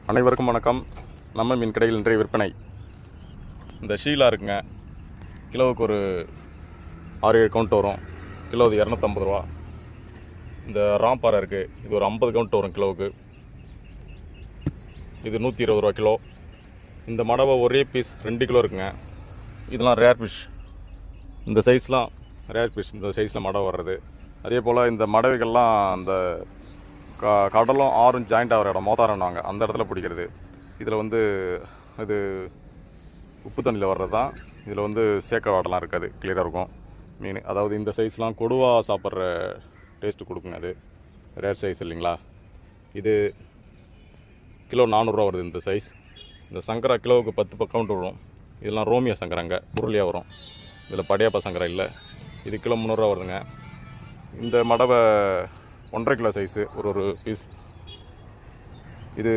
அனைவருக்கும் வணக்கம். நம்ம மீன் கடையில் இன்றைய விற்பனை இந்த ஷீலா இருக்குங்க. கிலோவுக்கு ஒரு 6-7 கவுண்ட் வரும். கிலோ 250 ரூபா. இந்த ராம்பாறை இருக்குது, இது ஒரு 50 கவுண்ட் வரும் கிலோவுக்கு. இது 120 ரூபா கிலோ. இந்த மடவை ஒரே பீஸ் 2 கிலோ இருக்குங்க. இதெல்லாம் ரேர் ஃபிஷ். இந்த சைஸ்லாம் ரேர் ஃபிஷ். இந்த சைஸில் மடவை வர்றது. அதே போல் இந்த மடவைகள்லாம் அந்த கடலும் ஆறும் ஜாயிண்ட் ஆகிற இடம் மோதாரன்னாங்க, அந்த இடத்துல பிடிக்கிறது. இதில் இது உப்பு தண்ணியில் வர்றது தான். இதில் சேக்க வாடெல்லாம் இருக்காது, கிளியராக இருக்கும் மீன். அதாவது இந்த சைஸ்லாம் கொடுவா சாப்பிட்ற டேஸ்ட்டு கொடுக்குங்க. அது ரேர் சைஸ் இல்லைங்களா. இது கிலோ 400 ரூபா வருது இந்த சைஸ். இந்த சங்கரா கிலோவுக்கு 10 கவுண்ட் வரும். இதெல்லாம் ரோமியா சங்கராங்க, உருளியாக வரும். இதில் படையாப்பா சங்கரா இல்லை. இது கிலோ 300 ரூபா வருதுங்க. இந்த மடவை 1.5 கிலோ சைஸு ஒரு பீஸ். இது